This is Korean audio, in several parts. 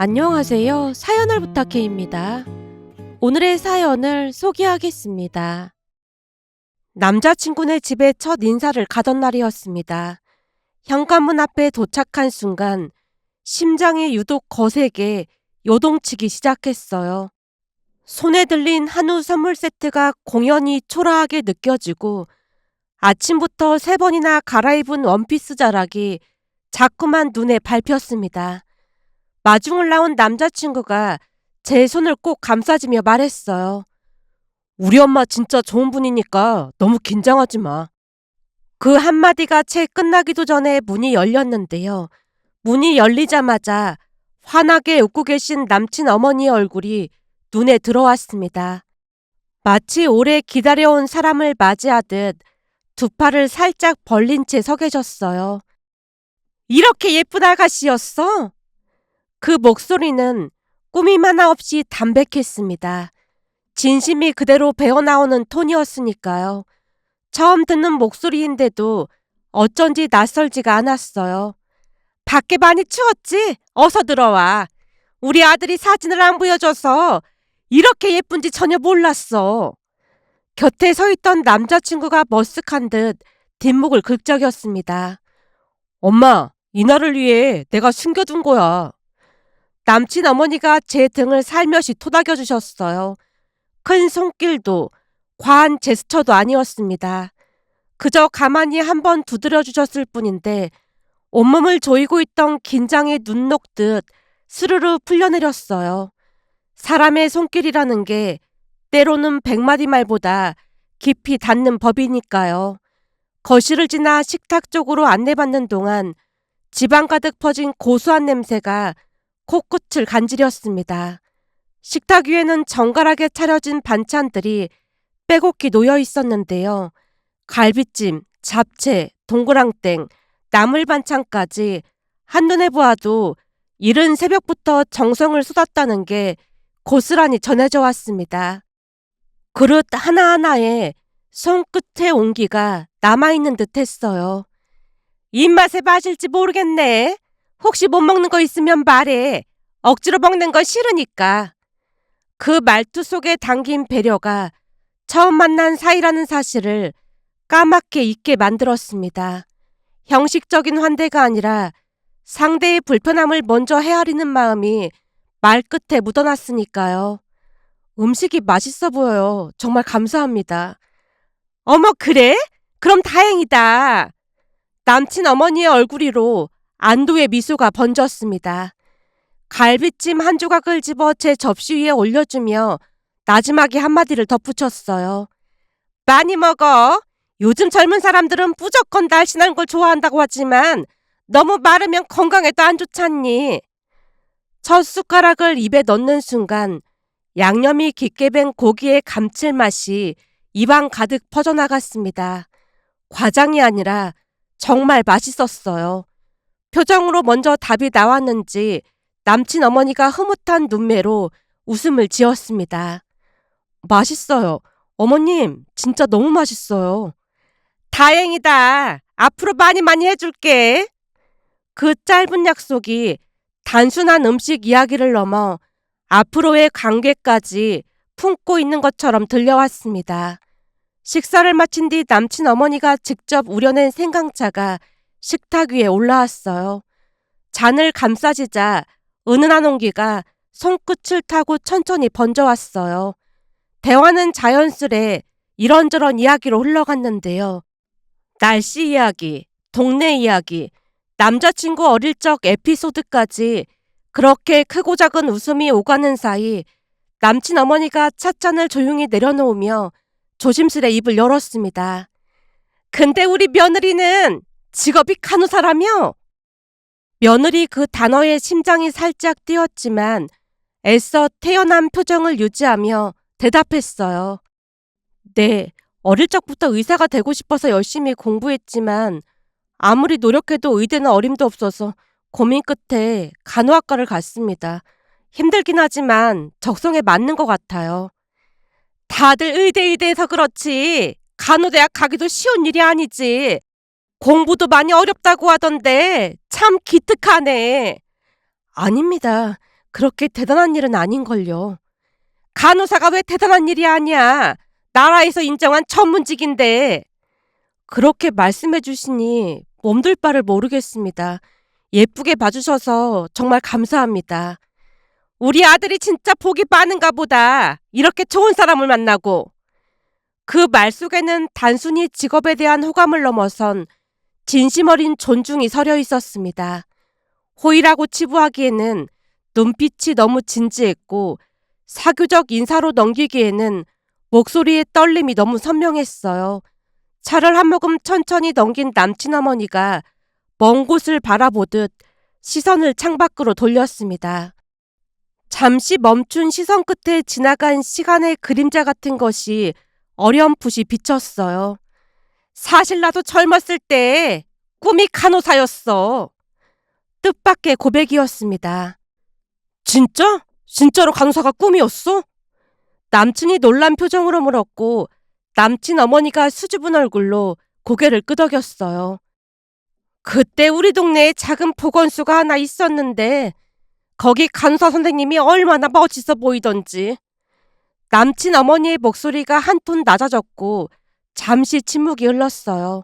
안녕하세요. 사연을 부탁해입니다. 오늘의 사연을 소개하겠습니다. 남자친구네 집에 첫 인사를 가던 날이었습니다. 현관문 앞에 도착한 순간 심장이 유독 거세게 요동치기 시작했어요. 손에 들린 한우 선물 세트가 공연히 초라하게 느껴지고 아침부터 3번이나 갈아입은 원피스 자락이 자꾸만 눈에 밟혔습니다. 마중을 나온 남자친구가 제 손을 꼭 감싸주며 말했어요. 우리 엄마 진짜 좋은 분이니까 너무 긴장하지 마. 그 한마디가 채 끝나기도 전에 문이 열렸는데요. 문이 열리자마자 환하게 웃고 계신 남친 어머니의 얼굴이 눈에 들어왔습니다. 마치 오래 기다려온 사람을 맞이하듯 두 팔을 살짝 벌린 채 서 계셨어요. 이렇게 예쁜 아가씨였어? 그 목소리는 꾸밈 하나 없이 담백했습니다. 진심이 그대로 배어나오는 톤이었으니까요. 처음 듣는 목소리인데도 어쩐지 낯설지가 않았어요. 밖에 많이 추웠지? 어서 들어와. 우리 아들이 사진을 안 보여줘서 이렇게 예쁜지 전혀 몰랐어. 곁에 서 있던 남자친구가 머쓱한 듯 뒷목을 긁적였습니다. 엄마, 이날을 위해 내가 숨겨둔 거야. 남친 어머니가 제 등을 살며시 토닥여 주셨어요. 큰 손길도 과한 제스처도 아니었습니다. 그저 가만히 한번 두드려 주셨을 뿐인데 온몸을 조이고 있던 긴장이 눈 녹듯 스르르 풀려내렸어요. 사람의 손길이라는 게 때로는 100마디 말보다 깊이 닿는 법이니까요. 거실을 지나 식탁 쪽으로 안내받는 동안 집안 가득 퍼진 고소한 냄새가 코끝을 간지렸습니다. 식탁 위에는 정갈하게 차려진 반찬들이 빼곡히 놓여 있었는데요. 갈비찜, 잡채, 동그랑땡, 나물 반찬까지 한눈에 보아도 이른 새벽부터 정성을 쏟았다는 게 고스란히 전해져 왔습니다. 그릇 하나하나에 손끝의 온기가 남아있는 듯 했어요. 입맛에 맞을지 모르겠네. 혹시 못 먹는 거 있으면 말해. 억지로 먹는 건 싫으니까. 그 말투 속에 담긴 배려가 처음 만난 사이라는 사실을 까맣게 잊게 만들었습니다. 형식적인 환대가 아니라 상대의 불편함을 먼저 헤아리는 마음이 말끝에 묻어났으니까요. 음식이 맛있어 보여요. 정말 감사합니다. 어머, 그래? 그럼 다행이다. 남친 어머니의 얼굴 위로 안도의 미소가 번졌습니다. 갈비찜 한 조각을 집어 제 접시 위에 올려주며 나지막이 한마디를 덧붙였어요. 많이 먹어. 요즘 젊은 사람들은 무조건 날씬한 걸 좋아한다고 하지만 너무 마르면 건강에도 안 좋잖니. 첫 숟가락을 입에 넣는 순간 양념이 깊게 밴 고기의 감칠맛이 입안 가득 퍼져나갔습니다. 과장이 아니라 정말 맛있었어요. 표정으로 먼저 답이 나왔는지 남친 어머니가 흐뭇한 눈매로 웃음을 지었습니다. 맛있어요. 어머님, 진짜 너무 맛있어요. 다행이다. 앞으로 많이 많이 해줄게. 그 짧은 약속이 단순한 음식 이야기를 넘어 앞으로의 관계까지 품고 있는 것처럼 들려왔습니다. 식사를 마친 뒤 남친 어머니가 직접 우려낸 생강차가 식탁 위에 올라왔어요. 잔을 감싸지자 은은한 온기가 손끝을 타고 천천히 번져왔어요. 대화는 자연스레 이런저런 이야기로 흘러갔는데요. 날씨 이야기, 동네 이야기, 남자친구 어릴 적 에피소드까지 그렇게 크고 작은 웃음이 오가는 사이 남친 어머니가 찻잔을 조용히 내려놓으며 조심스레 입을 열었습니다. 근데 우리 며느리는 직업이 간호사라며? 며느리 그 단어에 심장이 살짝 뛰었지만 애써 태연한 표정을 유지하며 대답했어요. 네, 어릴 적부터 의사가 되고 싶어서 열심히 공부했지만 아무리 노력해도 의대는 어림도 없어서 고민 끝에 간호학과를 갔습니다. 힘들긴 하지만 적성에 맞는 것 같아요. 다들 의대에서 그렇지 간호대학 가기도 쉬운 일이 아니지. 공부도 많이 어렵다고 하던데 참 기특하네. 아닙니다. 그렇게 대단한 일은 아닌걸요. 간호사가 왜 대단한 일이 아니야? 나라에서 인정한 전문직인데. 그렇게 말씀해 주시니 몸둘 바를 모르겠습니다. 예쁘게 봐주셔서 정말 감사합니다. 우리 아들이 진짜 복이 많은가 보다. 이렇게 좋은 사람을 만나고. 그 말 속에는 단순히 직업에 대한 호감을 넘어선 진심 어린 존중이 서려 있었습니다. 호의라고 치부하기에는 눈빛이 너무 진지했고 사교적 인사로 넘기기에는 목소리의 떨림이 너무 선명했어요. 차를 한 모금 천천히 넘긴 남친 어머니가 먼 곳을 바라보듯 시선을 창밖으로 돌렸습니다. 잠시 멈춘 시선 끝에 지나간 시간의 그림자 같은 것이 어렴풋이 비쳤어요. 사실 나도 젊었을 때 꿈이 간호사였어. 뜻밖의 고백이었습니다. 진짜? 진짜로 간호사가 꿈이었어? 남친이 놀란 표정으로 물었고 남친 어머니가 수줍은 얼굴로 고개를 끄덕였어요. 그때 우리 동네에 작은 보건소가 하나 있었는데 거기 간호사 선생님이 얼마나 멋있어 보이던지. 남친 어머니의 목소리가 한 톤 낮아졌고 잠시 침묵이 흘렀어요.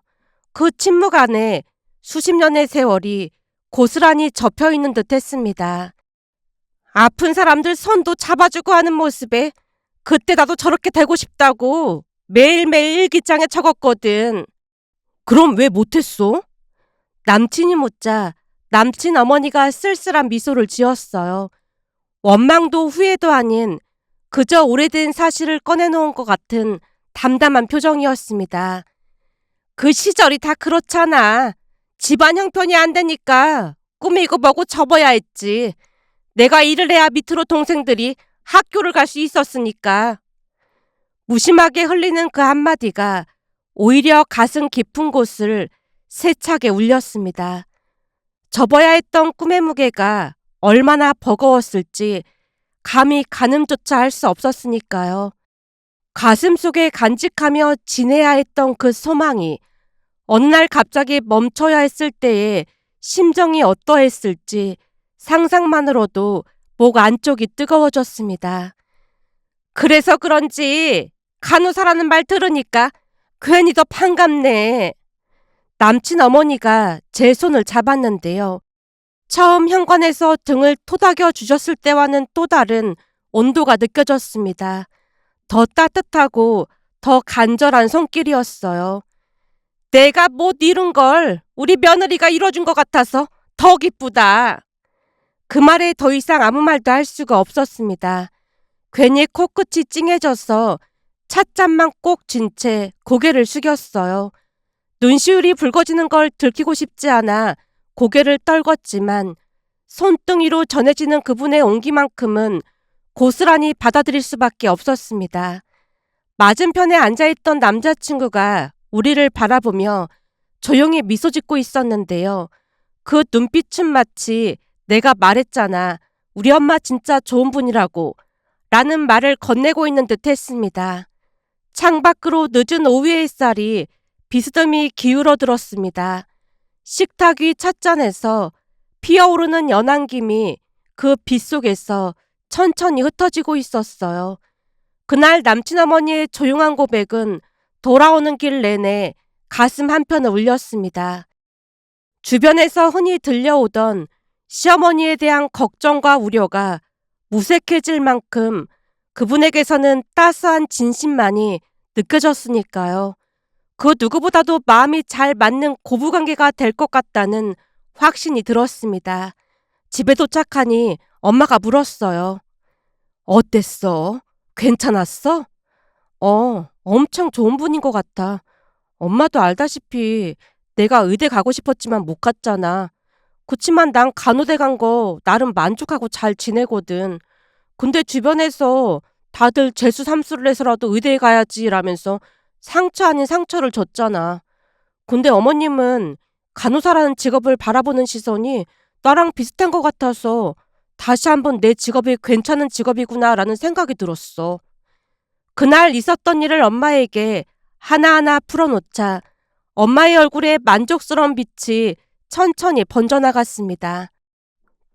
그 침묵 안에 수십 년의 세월이 고스란히 접혀있는 듯 했습니다. 아픈 사람들 손도 잡아주고 하는 모습에 그때 나도 저렇게 되고 싶다고 매일매일 일기장에 적었거든. 그럼 왜 못했어? 남친이 묻자 남친 어머니가 쓸쓸한 미소를 지었어요. 원망도 후회도 아닌 그저 오래된 사실을 꺼내놓은 것 같은 담담한 표정이었습니다. 그 시절이 다 그렇잖아. 집안 형편이 안 되니까 꾸미고 뭐고 접어야 했지. 내가 일을 해야 밑으로 동생들이 학교를 갈 수 있었으니까. 무심하게 흘리는 그 한마디가 오히려 가슴 깊은 곳을 세차게 울렸습니다. 접어야 했던 꿈의 무게가 얼마나 버거웠을지 감히 가늠조차 할 수 없었으니까요. 가슴 속에 간직하며 지내야 했던 그 소망이 어느 날 갑자기 멈춰야 했을 때에 심정이 어떠했을지 상상만으로도 목 안쪽이 뜨거워졌습니다. 그래서 그런지 간호사라는 말 들으니까 괜히 더 반갑네. 남친 어머니가 제 손을 잡았는데요. 처음 현관에서 등을 토닥여 주셨을 때와는 또 다른 온도가 느껴졌습니다. 더 따뜻하고 더 간절한 손길이었어요. 내가 못 이룬 걸 우리 며느리가 이뤄준 것 같아서 더 기쁘다. 그 말에 더 이상 아무 말도 할 수가 없었습니다. 괜히 코끝이 찡해져서 찻잔만 꼭 쥔 채 고개를 숙였어요. 눈시울이 붉어지는 걸 들키고 싶지 않아 고개를 떨궜지만 손등위로 전해지는 그분의 온기만큼은 고스란히 받아들일 수밖에 없었습니다. 맞은편에 앉아있던 남자친구가 우리를 바라보며 조용히 미소 짓고 있었는데요. 그 눈빛은 마치 내가 말했잖아. 우리 엄마 진짜 좋은 분이라고. 라는 말을 건네고 있는 듯 했습니다. 창밖으로 늦은 오후의 햇살이 비스듬히 기울어 들었습니다. 식탁 위 찻잔에서 피어오르는 연안김이 그 빛 속에서 천천히 흩어지고 있었어요. 그날 남친 어머니의 조용한 고백은 돌아오는 길 내내 가슴 한편을 울렸습니다. 주변에서 흔히 들려오던 시어머니에 대한 걱정과 우려가 무색해질 만큼 그분에게서는 따스한 진심만이 느껴졌으니까요. 그 누구보다도 마음이 잘 맞는 고부관계가 될 것 같다는 확신이 들었습니다. 집에 도착하니 엄마가 물었어요. 어땠어? 괜찮았어? 엄청 좋은 분인 것 같아. 엄마도 알다시피 내가 의대 가고 싶었지만 못 갔잖아. 그치만 난 간호대 간 거 나름 만족하고 잘 지내거든. 근데 주변에서 다들 재수 삼수를 해서라도 의대에 가야지 라면서 상처 아닌 상처를 줬잖아. 근데 어머님은 간호사라는 직업을 바라보는 시선이 나랑 비슷한 것 같아서 다시 한번 내 직업이 괜찮은 직업이구나 라는 생각이 들었어. 그날 있었던 일을 엄마에게 하나하나 풀어놓자 엄마의 얼굴에 만족스러운 빛이 천천히 번져나갔습니다.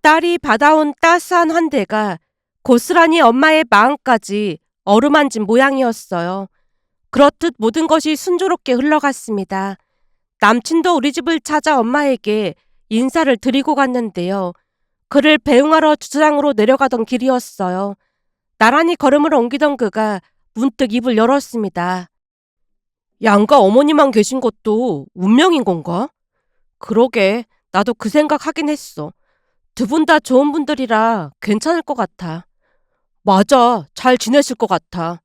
딸이 받아온 따스한 환대가 고스란히 엄마의 마음까지 어루만진 모양이었어요. 그렇듯 모든 것이 순조롭게 흘러갔습니다. 남친도 우리 집을 찾아 엄마에게 인사를 드리고 갔는데요. 그를 배웅하러 주차장으로 내려가던 길이었어요. 나란히 걸음을 옮기던 그가 문득 입을 열었습니다. 양가 어머니만 계신 것도 운명인 건가? 그러게, 나도 그 생각하긴 했어. 두 분 다 좋은 분들이라 괜찮을 것 같아. 맞아, 잘 지내실 것 같아.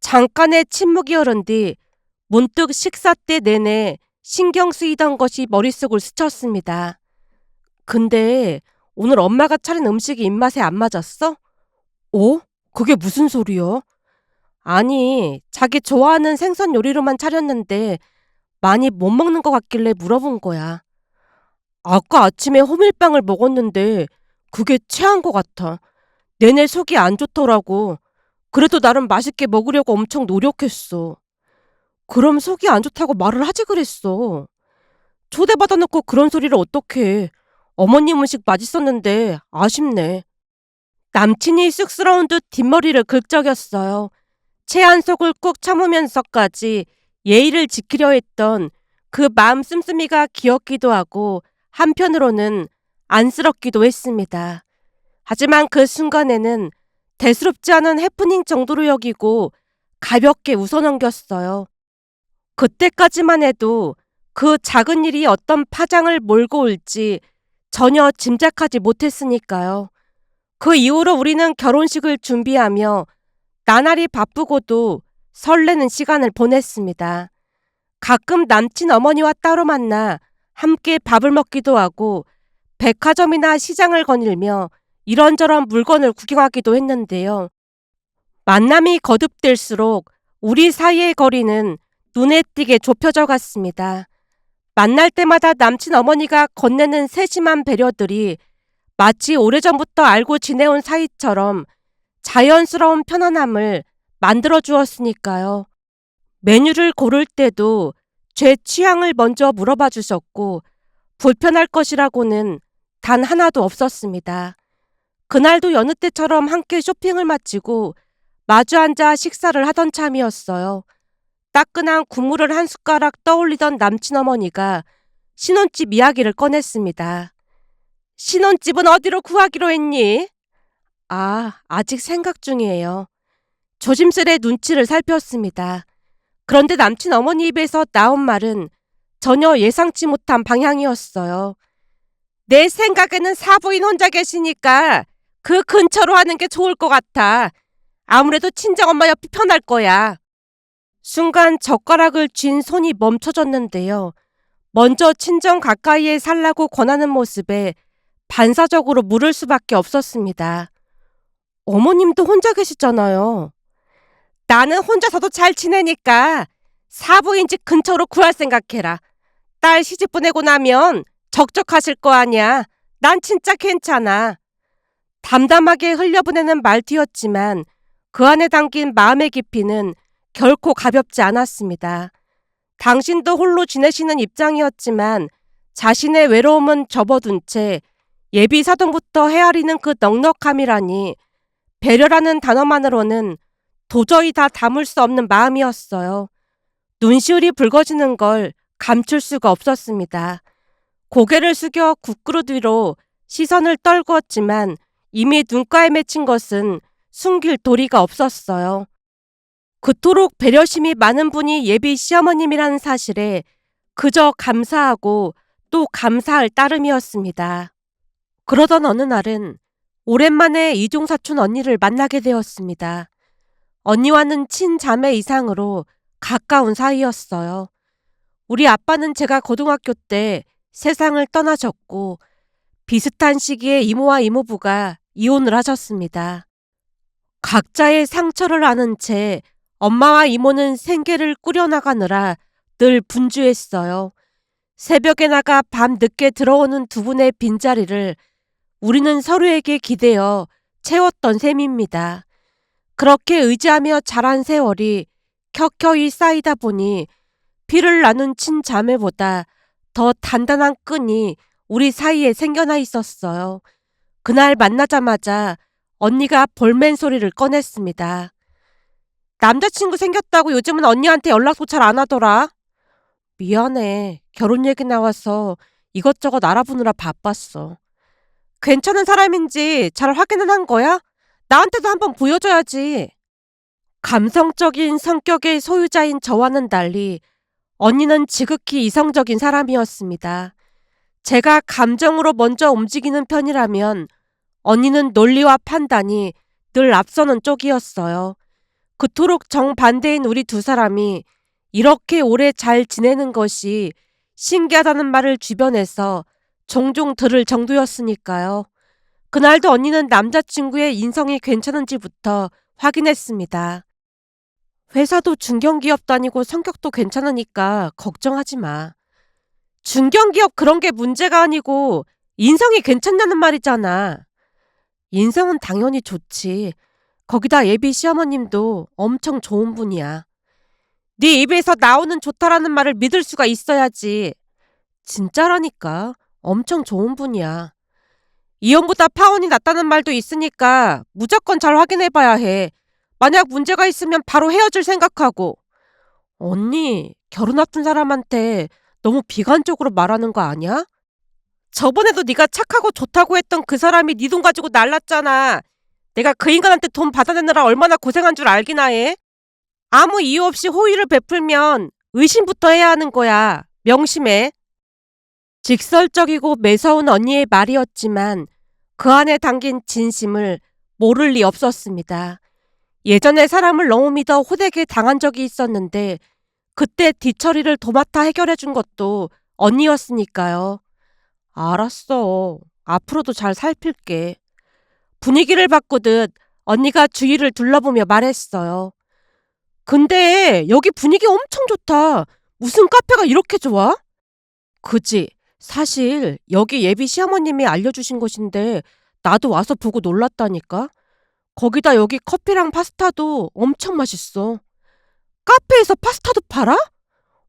잠깐의 침묵이 흐른 뒤 문득 식사 때 내내 신경 쓰이던 것이 머릿속을 스쳤습니다. 근데 오늘 엄마가 차린 음식이 입맛에 안 맞았어? 어? 그게 무슨 소리야? 아니, 자기 좋아하는 생선 요리로만 차렸는데 많이 못 먹는 것 같길래 물어본 거야. 아까 아침에 호밀빵을 먹었는데 그게 체한 것 같아. 내내 속이 안 좋더라고. 그래도 나름 맛있게 먹으려고 엄청 노력했어. 그럼 속이 안 좋다고 말을 하지 그랬어. 초대받아놓고 그런 소리를 어떡해. 어머님 음식 맛있었는데 아쉽네. 남친이 쑥스러운 듯 뒷머리를 긁적였어요. 체한 속을 꾹 참으면서까지 예의를 지키려 했던 그 마음 씀씀이가 귀엽기도 하고 한편으로는 안쓰럽기도 했습니다. 하지만 그 순간에는 대수롭지 않은 해프닝 정도로 여기고 가볍게 웃어넘겼어요. 그때까지만 해도 그 작은 일이 어떤 파장을 몰고 올지 전혀 짐작하지 못했으니까요. 그 이후로 우리는 결혼식을 준비하며 나날이 바쁘고도 설레는 시간을 보냈습니다. 가끔 남친 어머니와 따로 만나 함께 밥을 먹기도 하고 백화점이나 시장을 거닐며 이런저런 물건을 구경하기도 했는데요. 만남이 거듭될수록 우리 사이의 거리는 눈에 띄게 좁혀져 갔습니다. 만날 때마다 남친 어머니가 건네는 세심한 배려들이 마치 오래전부터 알고 지내온 사이처럼 자연스러운 편안함을 만들어 주었으니까요. 메뉴를 고를 때도 제 취향을 먼저 물어봐 주셨고 불편할 것이라고는 단 하나도 없었습니다. 그날도 여느 때처럼 함께 쇼핑을 마치고 마주 앉아 식사를 하던 참이었어요. 따끈한 국물을 한 숟가락 떠올리던 남친 어머니가 신혼집 이야기를 꺼냈습니다. 신혼집은 어디로 구하기로 했니? 아직 생각 중이에요. 조심스레 눈치를 살폈습니다. 그런데 남친 어머니 입에서 나온 말은 전혀 예상치 못한 방향이었어요. 내 생각에는 사부인 혼자 계시니까 그 근처로 하는 게 좋을 것 같아. 아무래도 친정엄마 옆이 편할 거야. 순간 젓가락을 쥔 손이 멈춰졌는데요. 먼저 친정 가까이에 살라고 권하는 모습에 반사적으로 물을 수밖에 없었습니다. 어머님도 혼자 계시잖아요. 나는 혼자서도 잘 지내니까 사부인 집 근처로 구할 생각해라. 딸 시집 보내고 나면 적적하실 거 아니야. 난 진짜 괜찮아. 담담하게 흘려보내는 말투였지만 그 안에 담긴 마음의 깊이는 결코 가볍지 않았습니다. 당신도 홀로 지내시는 입장이었지만 자신의 외로움은 접어둔 채 예비사동부터 헤아리는 그 넉넉함이라니 배려라는 단어만으로는 도저히 다 담을 수 없는 마음이었어요. 눈시울이 붉어지는 걸 감출 수가 없었습니다. 고개를 숙여 국그릇 위로 시선을 떨구었지만 이미 눈가에 맺힌 것은 숨길 도리가 없었어요. 그토록 배려심이 많은 분이 예비 시어머님이라는 사실에 그저 감사하고 또 감사할 따름이었습니다. 그러던 어느 날은 오랜만에 이종사촌 언니를 만나게 되었습니다. 언니와는 친자매 이상으로 가까운 사이였어요. 우리 아빠는 제가 고등학교 때 세상을 떠나셨고 비슷한 시기에 이모와 이모부가 이혼을 하셨습니다. 각자의 상처를 아는 채 엄마와 이모는 생계를 꾸려나가느라 늘 분주했어요. 새벽에 나가 밤 늦게 들어오는 두 분의 빈자리를 우리는 서로에게 기대어 채웠던 셈입니다. 그렇게 의지하며 자란 세월이 켜켜이 쌓이다 보니 피를 나눈 친자매보다 더 단단한 끈이 우리 사이에 생겨나 있었어요. 그날 만나자마자 언니가 볼멘 소리를 꺼냈습니다. 남자친구 생겼다고 요즘은 언니한테 연락도 잘 안 하더라. 미안해. 결혼 얘기 나와서 이것저것 알아보느라 바빴어. 괜찮은 사람인지 잘 확인은 한 거야? 나한테도 한번 보여줘야지. 감성적인 성격의 소유자인 저와는 달리 언니는 지극히 이성적인 사람이었습니다. 제가 감정으로 먼저 움직이는 편이라면 언니는 논리와 판단이 늘 앞서는 쪽이었어요. 그토록 정반대인 우리 두 사람이 이렇게 오래 잘 지내는 것이 신기하다는 말을 주변에서 종종 들을 정도였으니까요. 그날도 언니는 남자친구의 인성이 괜찮은지부터 확인했습니다. 회사도 중견기업 다니고 성격도 괜찮으니까 걱정하지 마. 중견기업 그런 게 문제가 아니고 인성이 괜찮냐는 말이잖아. 인성은 당연히 좋지. 거기다 예비 시어머님도 엄청 좋은 분이야. 네 입에서 나오는 좋다라는 말을 믿을 수가 있어야지. 진짜라니까. 엄청 좋은 분이야. 이혼보다 파혼이 낫다는 말도 있으니까 무조건 잘 확인해봐야 해. 만약 문제가 있으면 바로 헤어질 생각하고. 언니, 결혼 앞둔 사람한테 너무 비관적으로 말하는 거 아니야? 저번에도 네가 착하고 좋다고 했던 그 사람이 네 돈 가지고 날랐잖아. 내가 그 인간한테 돈 받아내느라 얼마나 고생한 줄 알기나 해? 아무 이유 없이 호의를 베풀면 의심부터 해야 하는 거야. 명심해. 직설적이고 매서운 언니의 말이었지만 그 안에 담긴 진심을 모를 리 없었습니다. 예전에 사람을 너무 믿어 호되게 당한 적이 있었는데 그때 뒤처리를 도맡아 해결해 준 것도 언니였으니까요. 알았어. 앞으로도 잘 살필게. 분위기를 바꾸듯 언니가 주위를 둘러보며 말했어요. 근데 여기 분위기 엄청 좋다. 무슨 카페가 이렇게 좋아? 그지? 사실 여기 예비 시어머님이 알려주신 곳인데 나도 와서 보고 놀랐다니까. 거기다 여기 커피랑 파스타도 엄청 맛있어. 카페에서 파스타도 팔아?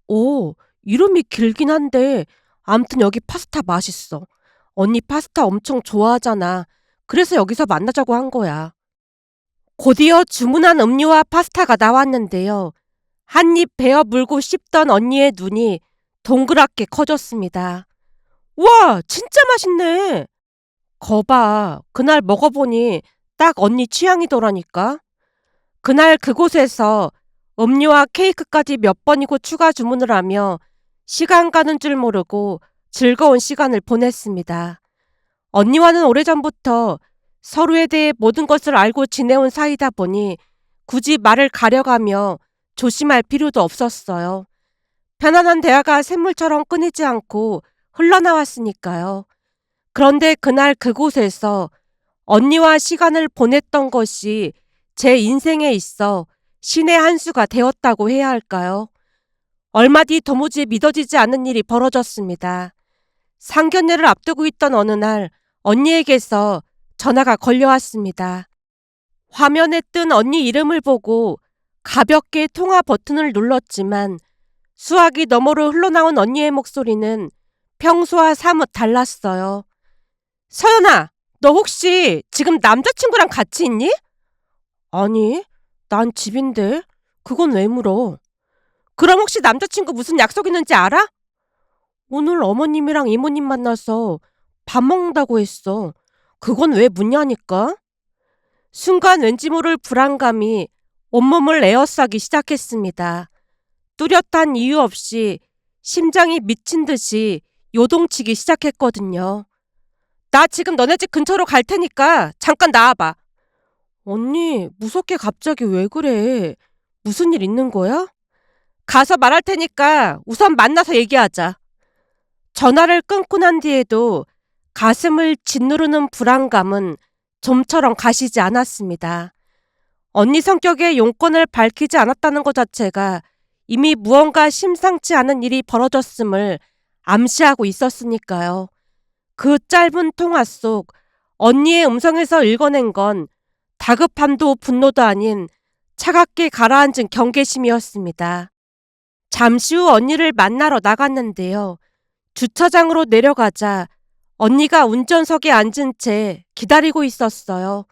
오, 이름이 길긴 한데 암튼 여기 파스타 맛있어. 언니 파스타 엄청 좋아하잖아. 그래서 여기서 만나자고 한 거야. 곧이어 주문한 음료와 파스타가 나왔는데요. 한 입 베어 물고 씹던 언니의 눈이 동그랗게 커졌습니다. 와, 진짜 맛있네. 거봐, 그날 먹어보니 딱 언니 취향이더라니까. 그날 그곳에서 음료와 케이크까지 몇 번이고 추가 주문을 하며 시간 가는 줄 모르고 즐거운 시간을 보냈습니다. 언니와는 오래전부터 서로에 대해 모든 것을 알고 지내온 사이다 보니 굳이 말을 가려가며 조심할 필요도 없었어요. 편안한 대화가 샘물처럼 끊이지 않고 흘러나왔으니까요. 그런데 그날 그곳에서 언니와 시간을 보냈던 것이 제 인생에 있어 신의 한 수가 되었다고 해야 할까요? 얼마 뒤 도무지 믿어지지 않는 일이 벌어졌습니다. 상견례를 앞두고 있던 어느 날 언니에게서 전화가 걸려왔습니다. 화면에 뜬 언니 이름을 보고 가볍게 통화 버튼을 눌렀지만 수화기 너머로 흘러나온 언니의 목소리는 평소와 사뭇 달랐어요. 서연아, 너 혹시 지금 남자친구랑 같이 있니? 아니, 난 집인데. 그건 왜 물어? 그럼 혹시 남자친구 무슨 약속 있는지 알아? 오늘 어머님이랑 이모님 만나서 밥 먹는다고 했어. 그건 왜 묻냐니까? 순간 왠지 모를 불안감이 온몸을 에워싸기 시작했습니다. 뚜렷한 이유 없이 심장이 미친 듯이 요동치기 시작했거든요. 나 지금 너네 집 근처로 갈 테니까 잠깐 나와봐. 언니, 무섭게 갑자기 왜 그래? 무슨 일 있는 거야? 가서 말할 테니까 우선 만나서 얘기하자. 전화를 끊고 난 뒤에도 가슴을 짓누르는 불안감은 좀처럼 가시지 않았습니다. 언니 성격의 용건을 밝히지 않았다는 것 자체가 이미 무언가 심상치 않은 일이 벌어졌음을 암시하고 있었으니까요. 그 짧은 통화 속 언니의 음성에서 읽어낸 건 다급함도 분노도 아닌 차갑게 가라앉은 경계심이었습니다. 잠시 후 언니를 만나러 나갔는데요. 주차장으로 내려가자 언니가 운전석에 앉은 채 기다리고 있었어요.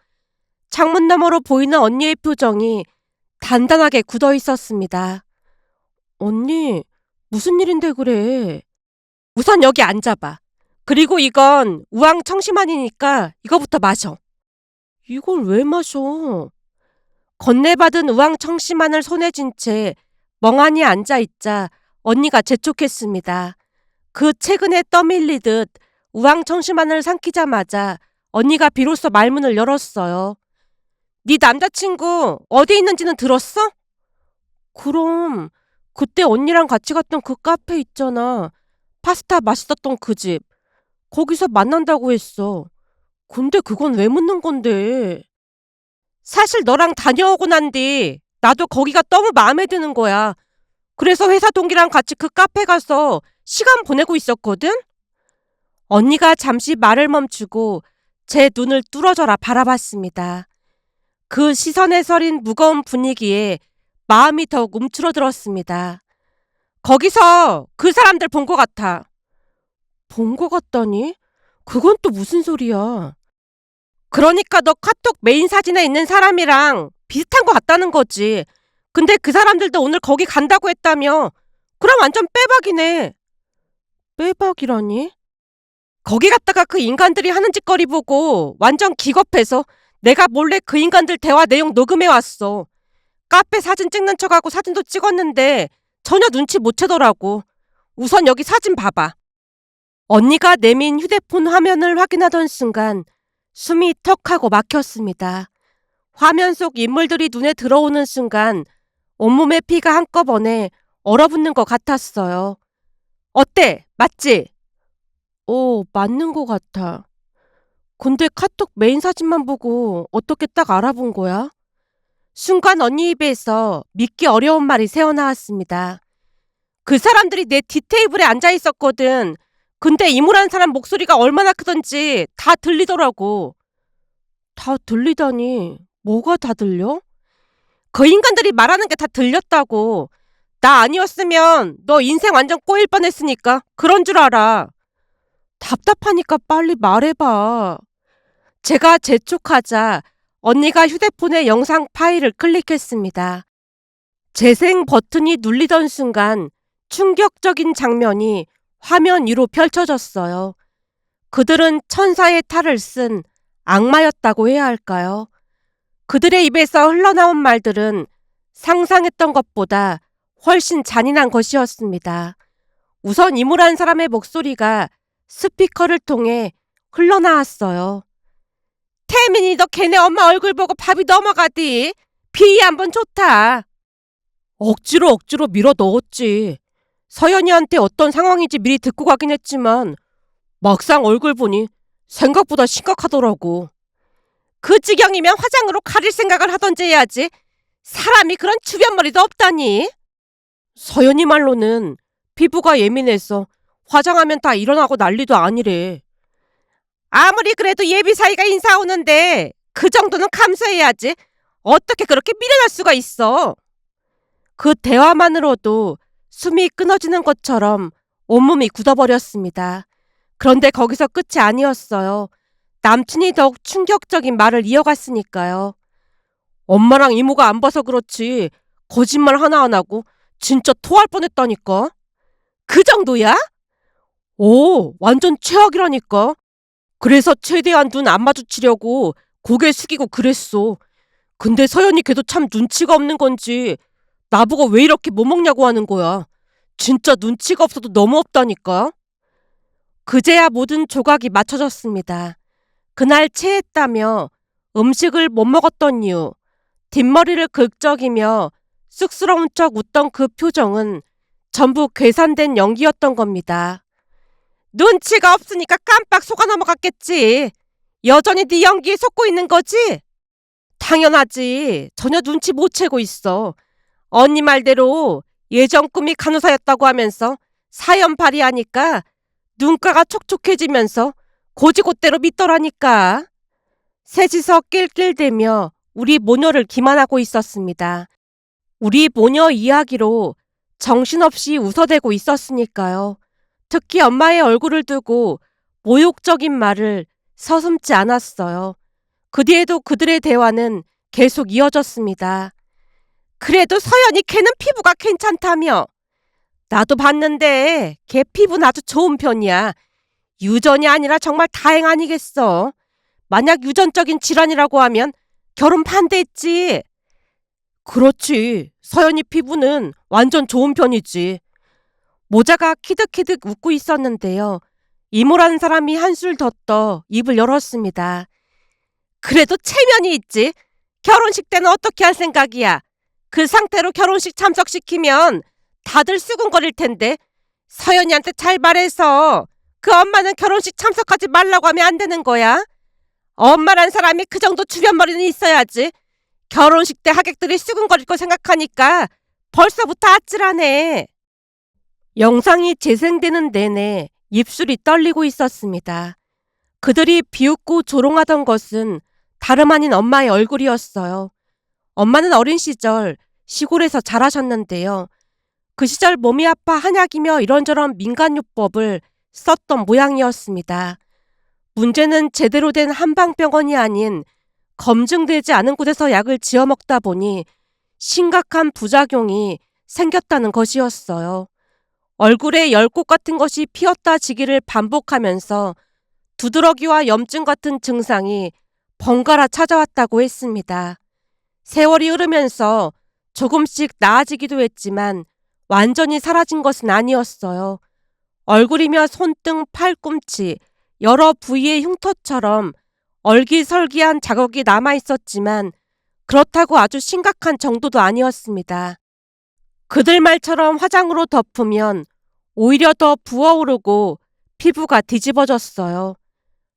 창문 너머로 보이는 언니의 표정이 단단하게 굳어 있었습니다. 언니, 무슨 일인데 그래? 우선 여기 앉아봐. 그리고 이건 우황청심환이니까 이거부터 마셔. 이걸 왜 마셔? 건네받은 우황청심환을 손에 쥔 채 멍하니 앉아있자 언니가 재촉했습니다. 그 최근에 떠밀리듯 우황청심환을 삼키자마자 언니가 비로소 말문을 열었어요. 네 남자친구 어디 있는지는 들었어? 그럼 그때 언니랑 같이 갔던 그 카페 있잖아. 파스타 맛있었던 그 집. 거기서 만난다고 했어. 근데 그건 왜 묻는 건데? 사실 너랑 다녀오고 난 뒤 나도 거기가 너무 마음에 드는 거야. 그래서 회사 동기랑 같이 그 카페 가서 시간 보내고 있었거든? 언니가 잠시 말을 멈추고 제 눈을 뚫어져라 바라봤습니다. 그 시선에 서린 무거운 분위기에 마음이 더욱 움츠러들었습니다. 거기서 그 사람들 본 것 같아. 본 것 같다니? 그건 또 무슨 소리야? 그러니까 너 카톡 메인 사진에 있는 사람이랑 비슷한 것 같다는 거지. 근데 그 사람들도 오늘 거기 간다고 했다며. 그럼 완전 빼박이네. 빼박이라니? 거기 갔다가 그 인간들이 하는 짓거리 보고 완전 기겁해서 내가 몰래 그 인간들 대화 내용 녹음해 왔어. 카페 사진 찍는 척하고 사진도 찍었는데 전혀 눈치 못 채더라고. 우선 여기 사진 봐봐. 언니가 내민 휴대폰 화면을 확인하던 순간 숨이 턱하고 막혔습니다. 화면 속 인물들이 눈에 들어오는 순간 온몸의 피가 한꺼번에 얼어붙는 것 같았어요. 어때? 맞지? 맞는 것 같아. 근데 카톡 메인 사진만 보고 어떻게 딱 알아본 거야? 순간 언니 입에서 믿기 어려운 말이 새어나왔습니다. 그 사람들이 내 뒷테이블에 앉아 있었거든. 근데 이모라는 사람 목소리가 얼마나 크던지 다 들리더라고. 다 들리다니 뭐가 다 들려? 그 인간들이 말하는 게 다 들렸다고. 나 아니었으면 너 인생 완전 꼬일 뻔했으니까 그런 줄 알아. 답답하니까 빨리 말해봐. 제가 재촉하자 언니가 휴대폰의 영상 파일을 클릭했습니다. 재생 버튼이 눌리던 순간 충격적인 장면이 화면 위로 펼쳐졌어요. 그들은 천사의 탈을 쓴 악마였다고 해야 할까요? 그들의 입에서 흘러나온 말들은 상상했던 것보다 훨씬 잔인한 것이었습니다. 우선 이모란 사람의 목소리가 스피커를 통해 흘러나왔어요. 태민이 너 걔네 엄마 얼굴 보고 밥이 넘어가디. 비위 한번 좋다. 억지로 밀어 넣었지. 서연이한테 어떤 상황인지 미리 듣고 가긴 했지만 막상 얼굴 보니 생각보다 심각하더라고. 그 지경이면 화장으로 가릴 생각을 하던지 해야지. 사람이 그런 주변머리도 없다니. 서연이 말로는 피부가 예민해서 화장하면 다 일어나고 난리도 아니래. 아무리 그래도 예비 사이가 인사 오는데 그 정도는 감수해야지. 어떻게 그렇게 미련할 수가 있어. 그 대화만으로도 숨이 끊어지는 것처럼 온몸이 굳어버렸습니다. 그런데 거기서 끝이 아니었어요. 남친이 더욱 충격적인 말을 이어갔으니까요. 엄마랑 이모가 안 봐서 그렇지 거짓말 하나 안 하고 진짜 토할 뻔했다니까. 그 정도야? 완전 최악이라니까. 그래서 최대한 눈 안 마주치려고 고개 숙이고 그랬어. 근데 서연이 걔도 참 눈치가 없는 건지 나보고 왜 이렇게 뭐 먹냐고 하는 거야. 진짜 눈치가 없어도 너무 없다니까. 그제야 모든 조각이 맞춰졌습니다. 그날 체했다며 음식을 못 먹었던 이유, 뒷머리를 긁적이며 쑥스러운 척 웃던 그 표정은 전부 계산된 연기였던 겁니다. 눈치가 없으니까 깜빡 속아 넘어갔겠지. 여전히 네 연기에 속고 있는 거지? 당연하지. 전혀 눈치 못 채고 있어. 언니 말대로 예전 꿈이 간호사였다고 하면서 사연 발휘하니까 눈가가 촉촉해지면서 고지곳대로 믿더라니까. 셋이서 낄낄대며 우리 모녀를 기만하고 있었습니다. 우리 모녀 이야기로 정신없이 웃어대고 있었으니까요. 특히 엄마의 얼굴을 두고 모욕적인 말을 서슴지 않았어요. 그 뒤에도 그들의 대화는 계속 이어졌습니다. 그래도 서연이 걔는 피부가 괜찮다며. 나도 봤는데 걔 피부는 아주 좋은 편이야. 유전이 아니라 정말 다행 아니겠어. 만약 유전적인 질환이라고 하면 결혼 반대했지. 그렇지. 서연이 피부는 완전 좋은 편이지. 모자가 키득키득 웃고 있었는데요. 이모라는 사람이 한술 더 떠 입을 열었습니다. 그래도 체면이 있지. 결혼식 때는 어떻게 할 생각이야? 그 상태로 결혼식 참석시키면 다들 수군거릴 텐데. 서연이한테 잘 말해서 그 엄마는 결혼식 참석하지 말라고 하면 안 되는 거야. 엄마란 사람이 그 정도 주변머리는 있어야지. 결혼식 때 하객들이 수군거릴 거 생각하니까 벌써부터 아찔하네. 영상이 재생되는 내내 입술이 떨리고 있었습니다. 그들이 비웃고 조롱하던 것은 다름 아닌 엄마의 얼굴이었어요. 엄마는 어린 시절 시골에서 자라셨는데요. 그 시절 몸이 아파 한약이며 이런저런 민간요법을 썼던 모양이었습니다. 문제는 제대로 된 한방병원이 아닌 검증되지 않은 곳에서 약을 지어 먹다 보니 심각한 부작용이 생겼다는 것이었어요. 얼굴에 열꽃 같은 것이 피었다 지기를 반복하면서 두드러기와 염증 같은 증상이 번갈아 찾아왔다고 했습니다. 세월이 흐르면서 조금씩 나아지기도 했지만 완전히 사라진 것은 아니었어요. 얼굴이며 손등, 팔꿈치, 여러 부위의 흉터처럼 얼기설기한 자국이 남아있었지만 그렇다고 아주 심각한 정도도 아니었습니다. 그들 말처럼 화장으로 덮으면 오히려 더 부어오르고 피부가 뒤집어졌어요.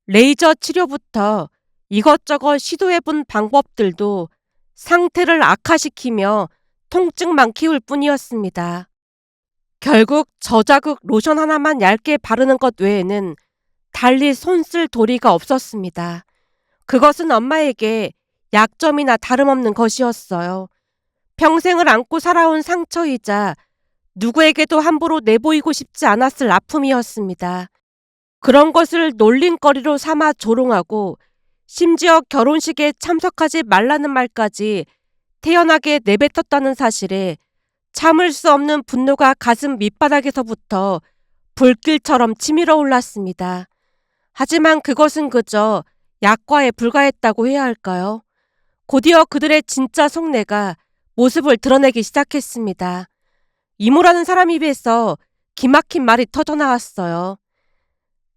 레이저 치료부터 이것저것 시도해본 방법들도 상태를 악화시키며 통증만 키울 뿐이었습니다. 결국 저자극 로션 하나만 얇게 바르는 것 외에는 달리 손쓸 도리가 없었습니다. 그것은 엄마에게 약점이나 다름없는 것이었어요. 평생을 안고 살아온 상처이자 누구에게도 함부로 내보이고 싶지 않았을 아픔이었습니다. 그런 것을 놀림거리로 삼아 조롱하고 심지어 결혼식에 참석하지 말라는 말까지 태연하게 내뱉었다는 사실에 참을 수 없는 분노가 가슴 밑바닥에서부터 불길처럼 치밀어 올랐습니다. 하지만 그것은 그저 약과에 불과했다고 해야 할까요? 곧이어 그들의 진짜 속내가 모습을 드러내기 시작했습니다. 이모라는 사람 입에서 기막힌 말이 터져나왔어요.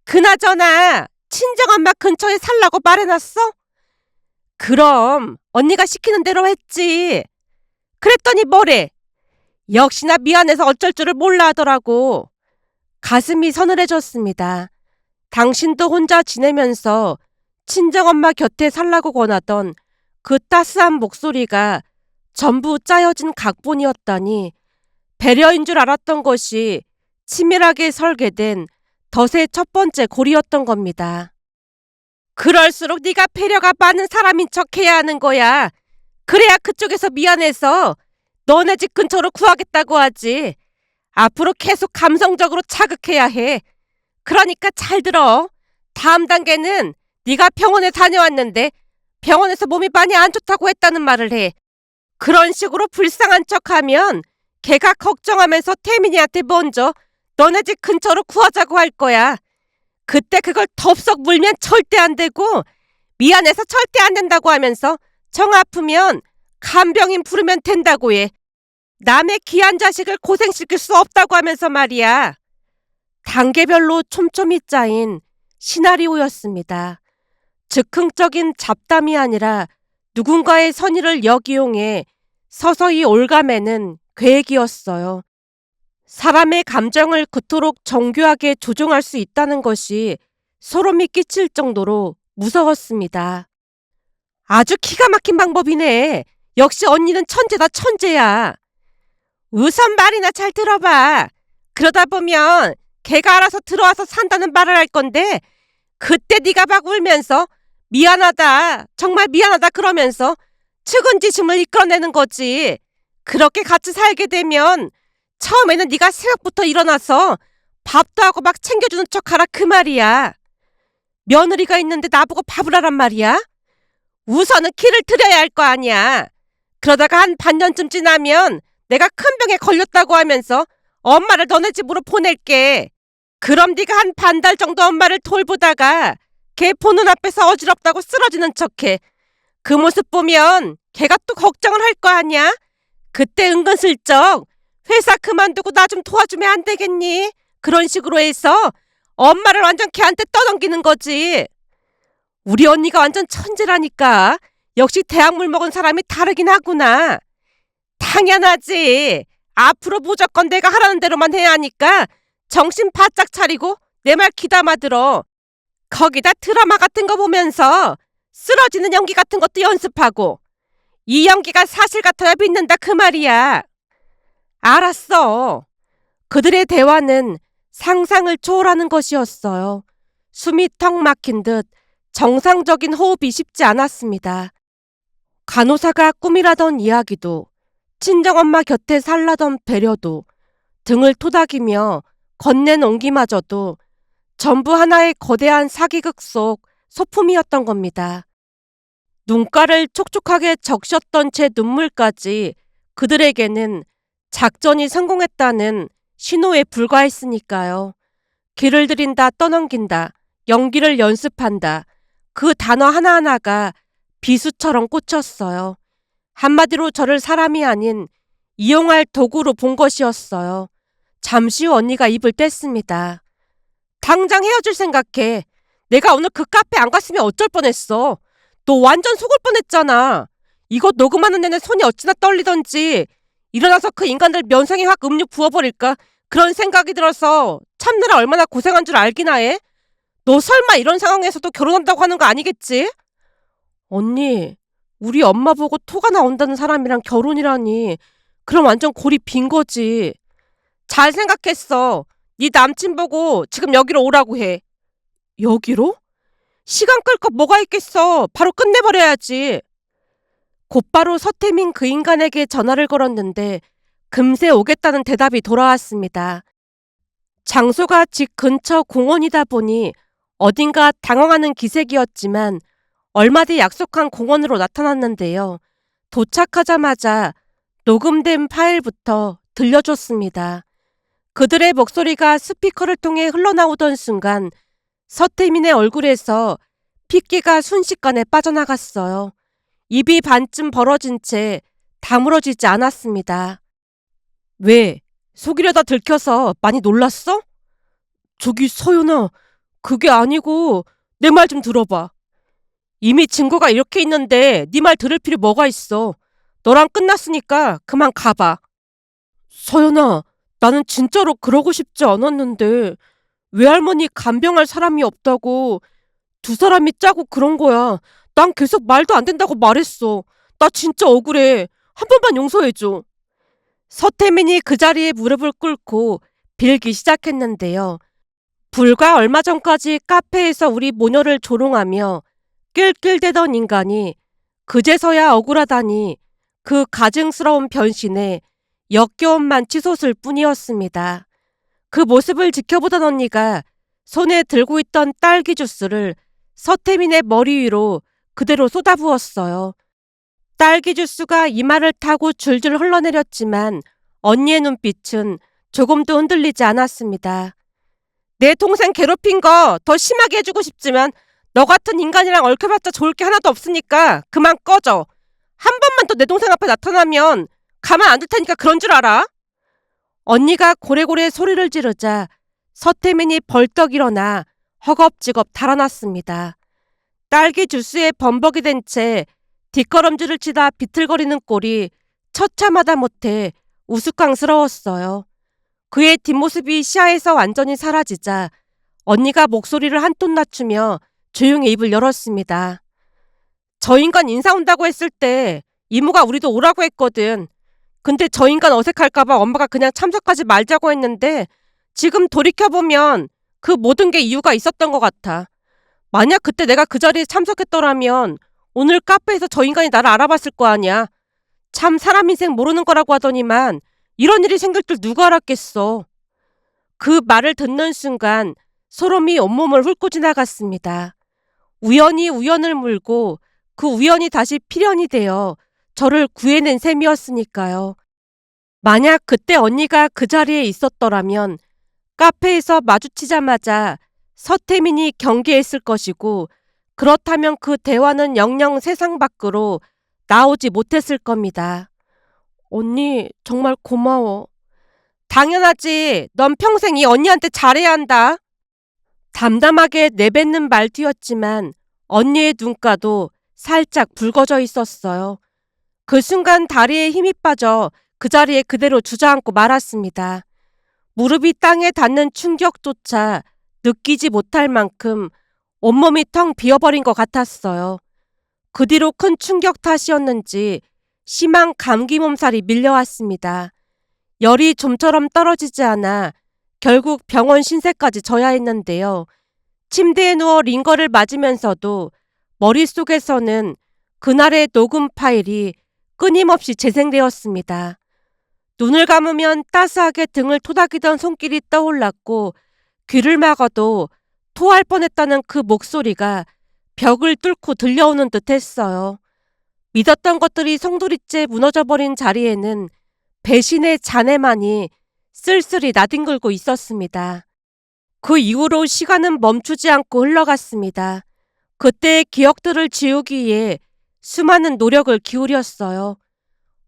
그나저나 친정엄마 근처에 살라고 말해놨어? 그럼 언니가 시키는 대로 했지. 그랬더니 뭐래? 역시나 미안해서 어쩔 줄을 몰라 하더라고. 가슴이 서늘해졌습니다. 당신도 혼자 지내면서 친정엄마 곁에 살라고 권하던 그 따스한 목소리가 전부 짜여진 각본이었다니 배려인 줄 알았던 것이 치밀하게 설계된 덫의 첫 번째 골이었던 겁니다. 그럴수록 네가 배려가 많은 사람인 척 해야 하는 거야. 그래야 그쪽에서 미안해서 너네 집 근처로 구하겠다고 하지. 앞으로 계속 감성적으로 자극해야 해. 그러니까 잘 들어. 다음 단계는 네가 병원에 다녀왔는데 병원에서 몸이 많이 안 좋다고 했다는 말을 해. 그런 식으로 불쌍한 척하면 걔가 걱정하면서 태민이한테 먼저 너네 집 근처로 구하자고 할 거야. 그때 그걸 덥석 물면 절대 안 되고 미안해서 절대 안 된다고 하면서 정 아프면 간병인 부르면 된다고 해. 남의 귀한 자식을 고생시킬 수 없다고 하면서 말이야. 단계별로 촘촘히 짜인 시나리오였습니다. 즉흥적인 잡담이 아니라 누군가의 선의를 역이용해 서서히 올가매는 계획이었어요. 사람의 감정을 그토록 정교하게 조종할 수 있다는 것이 소름이 끼칠 정도로 무서웠습니다. 아주 기가 막힌 방법이네. 역시 언니는 천재다, 천재야. 우선 말이나 잘 들어봐. 그러다 보면 걔가 알아서 들어와서 산다는 말을 할 건데 그때 네가 막 울면서 미안하다, 정말 미안하다 그러면서 측은지심을 이끌어내는 거지. 그렇게 같이 살게 되면 처음에는 네가 새벽부터 일어나서 밥도 하고 막 챙겨주는 척하라 그 말이야. 며느리가 있는데 나보고 밥을 하란 말이야? 우선은 키를 들여야 할 거 아니야. 그러다가 한 반년쯤 지나면 내가 큰 병에 걸렸다고 하면서 엄마를 너네 집으로 보낼게. 그럼 네가 한 반 달 정도 엄마를 돌보다가 걔 보는 앞에서 어지럽다고 쓰러지는 척해. 그 모습 보면 걔가 또 걱정을 할 거 아니야? 그때 은근슬쩍 회사 그만두고 나 좀 도와주면 안 되겠니? 그런 식으로 해서 엄마를 완전 걔한테 떠넘기는 거지. 우리 언니가 완전 천재라니까. 역시 대학물 먹은 사람이 다르긴 하구나. 당연하지. 앞으로 무조건 내가 하라는 대로만 해야 하니까 정신 바짝 차리고 내 말 귀담아 들어. 거기다 드라마 같은 거 보면서 쓰러지는 연기 같은 것도 연습하고. 이 연기가 사실 같아야 믿는다 그 말이야. 알았어. 그들의 대화는 상상을 초월하는 것이었어요. 숨이 턱 막힌 듯 정상적인 호흡이 쉽지 않았습니다. 간호사가 꿈이라던 이야기도, 친정엄마 곁에 살라던 배려도, 등을 토닥이며 건넨 온기마저도 전부 하나의 거대한 사기극 속 소품이었던 겁니다. 눈가를 촉촉하게 적셨던 제 눈물까지 그들에게는 작전이 성공했다는 신호에 불과했으니까요. 길을 들인다 떠넘긴다, 연기를 연습한다. 그 단어 하나하나가 비수처럼 꽂혔어요. 한마디로 저를 사람이 아닌 이용할 도구로 본 것이었어요. 잠시 후 언니가 입을 뗐습니다. 당장 헤어질 생각해. 내가 오늘 그 카페 안 갔으면 어쩔 뻔했어. 너 완전 속을 뻔했잖아. 이거 녹음하는 내내 손이 어찌나 떨리던지 일어나서 그 인간들 면상에 확 음료 부어버릴까 그런 생각이 들어서 참느라 얼마나 고생한 줄 알기나 해? 너 설마 이런 상황에서도 결혼한다고 하는 거 아니겠지? 언니, 우리 엄마 보고 토가 나온다는 사람이랑 결혼이라니. 그럼 완전 골이 빈 거지. 잘 생각했어. 네 남친 보고 지금 여기로 오라고 해. 여기로? 시간 끌 거 뭐가 있겠어. 바로 끝내버려야지. 곧바로 서태민 그 인간에게 전화를 걸었는데 금세 오겠다는 대답이 돌아왔습니다. 장소가 집 근처 공원이다 보니 어딘가 당황하는 기색이었지만 얼마 뒤 약속한 공원으로 나타났는데요. 도착하자마자 녹음된 파일부터 들려줬습니다. 그들의 목소리가 스피커를 통해 흘러나오던 순간 서태민의 얼굴에서 핏기가 순식간에 빠져나갔어요. 입이 반쯤 벌어진 채 다물어지지 않았습니다. 왜? 속이려다 들켜서 많이 놀랐어? 저기 서연아, 그게 아니고 내 말 좀 들어봐. 이미 증거가 이렇게 있는데 네 말 들을 필요 뭐가 있어. 너랑 끝났으니까 그만 가봐. 서연아, 나는 진짜로 그러고 싶지 않았는데 외할머니 간병할 사람이 없다고 두 사람이 짜고 그런 거야. 난 계속 말도 안 된다고 말했어. 나 진짜 억울해. 한 번만 용서해줘. 서태민이 그 자리에 무릎을 꿇고 빌기 시작했는데요. 불과 얼마 전까지 카페에서 우리 모녀를 조롱하며 낄낄대던 인간이 그제서야 억울하다니 그 가증스러운 변신에 역겨움만 치솟을 뿐이었습니다. 그 모습을 지켜보던 언니가 손에 들고 있던 딸기 주스를 서태민의 머리 위로 그대로 쏟아부었어요. 딸기 주스가 이마를 타고 줄줄 흘러내렸지만 언니의 눈빛은 조금도 흔들리지 않았습니다. 내 동생 괴롭힌 거 더 심하게 해주고 싶지만 너 같은 인간이랑 얽혀봤자 좋을 게 하나도 없으니까 그만 꺼져. 한 번만 더 내 동생 앞에 나타나면 가만 안 둘 테니까 그런 줄 알아? 언니가 고래고래 소리를 지르자 서태민이 벌떡 일어나 허겁지겁 달아났습니다. 딸기 주스에 범벅이 된 채 뒷걸음질을 치다 비틀거리는 꼴이 처참하다 못해 우스꽝스러웠어요. 그의 뒷모습이 시야에서 완전히 사라지자 언니가 목소리를 한 톤 낮추며 조용히 입을 열었습니다. 저 인간 인사 온다고 했을 때 이모가 우리도 오라고 했거든. 근데 저 인간 어색할까봐 엄마가 그냥 참석하지 말자고 했는데 지금 돌이켜보면 그 모든 게 이유가 있었던 것 같아. 만약 그때 내가 그 자리에 참석했더라면 오늘 카페에서 저 인간이 나를 알아봤을 거 아니야. 참 사람 인생 모르는 거라고 하더니만 이런 일이 생길 줄 누가 알았겠어. 그 말을 듣는 순간 소름이 온몸을 훑고 지나갔습니다. 우연히 우연을 물고 그 우연이 다시 필연이 되어 저를 구해낸 셈이었으니까요. 만약 그때 언니가 그 자리에 있었더라면 카페에서 마주치자마자 서태민이 경계했을 것이고, 그렇다면 그 대화는 영영 세상 밖으로 나오지 못했을 겁니다. 언니, 정말 고마워. 당연하지. 넌 평생 이 언니한테 잘해야 한다. 담담하게 내뱉는 말투였지만 언니의 눈가도 살짝 붉어져 있었어요. 그 순간 다리에 힘이 빠져 그 자리에 그대로 주저앉고 말았습니다. 무릎이 땅에 닿는 충격조차 느끼지 못할 만큼 온몸이 텅 비어버린 것 같았어요. 그 뒤로 큰 충격 탓이었는지 심한 감기 몸살이 밀려왔습니다. 열이 좀처럼 떨어지지 않아 결국 병원 신세까지 져야 했는데요. 침대에 누워 링거를 맞으면서도 머릿속에서는 그날의 녹음 파일이 끊임없이 재생되었습니다. 눈을 감으면 따스하게 등을 토닥이던 손길이 떠올랐고, 귀를 막아도 토할 뻔했다는 그 목소리가 벽을 뚫고 들려오는 듯 했어요. 믿었던 것들이 송두리째 무너져버린 자리에는 배신의 잔해만이 쓸쓸히 나뒹굴고 있었습니다. 그 이후로 시간은 멈추지 않고 흘러갔습니다. 그때의 기억들을 지우기 위해 수많은 노력을 기울였어요.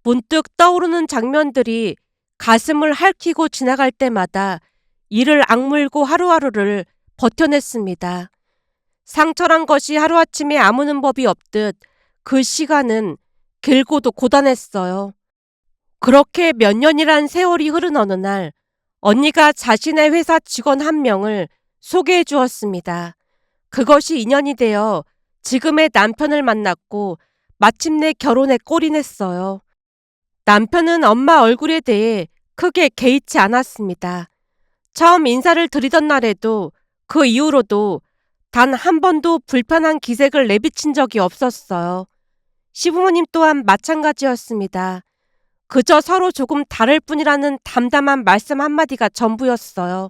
문득 떠오르는 장면들이 가슴을 핥히고 지나갈 때마다 이를 악물고 하루하루를 버텨냈습니다. 상처란 것이 하루아침에 아무는 법이 없듯 그 시간은 길고도 고단했어요. 그렇게 몇 년이란 세월이 흐른 어느 날, 언니가 자신의 회사 직원 한 명을 소개해 주었습니다. 그것이 인연이 되어 지금의 남편을 만났고 마침내 결혼에 골인했어요. 남편은 엄마 얼굴에 대해 크게 개의치 않았습니다. 처음 인사를 드리던 날에도 그 이후로도 단 한 번도 불편한 기색을 내비친 적이 없었어요. 시부모님 또한 마찬가지였습니다. 그저 서로 조금 다를 뿐이라는 담담한 말씀 한마디가 전부였어요.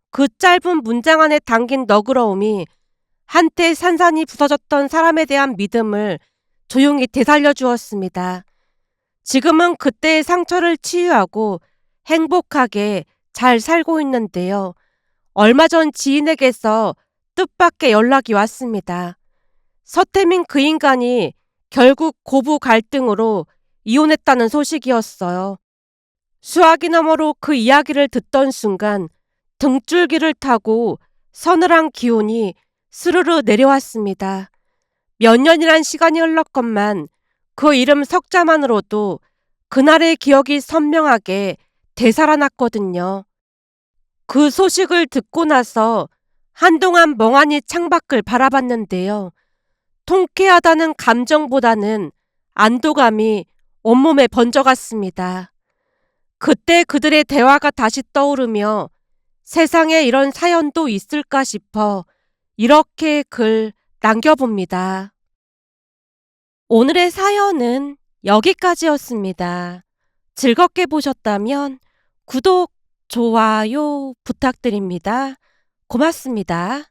그 짧은 문장 안에 담긴 너그러움이 한때 산산이 부서졌던 사람에 대한 믿음을 조용히 되살려 주었습니다. 지금은 그때의 상처를 치유하고 행복하게 잘 살고 있는데요. 얼마 전 지인에게서 뜻밖의 연락이 왔습니다. 서태민 그 인간이 결국 고부 갈등으로 이혼했다는 소식이었어요. 수화기 너머로 그 이야기를 듣던 순간 등줄기를 타고 서늘한 기운이 스르르 내려왔습니다. 몇 년이란 시간이 흘렀건만 그 이름 석자만으로도 그날의 기억이 선명하게 되살아났거든요. 그 소식을 듣고 나서 한동안 멍하니 창밖을 바라봤는데요. 통쾌하다는 감정보다는 안도감이 온몸에 번져갔습니다. 그때 그들의 대화가 다시 떠오르며 세상에 이런 사연도 있을까 싶어 이렇게 글 남겨봅니다. 오늘의 사연은 여기까지였습니다. 즐겁게 보셨다면 구독, 좋아요 부탁드립니다. 고맙습니다.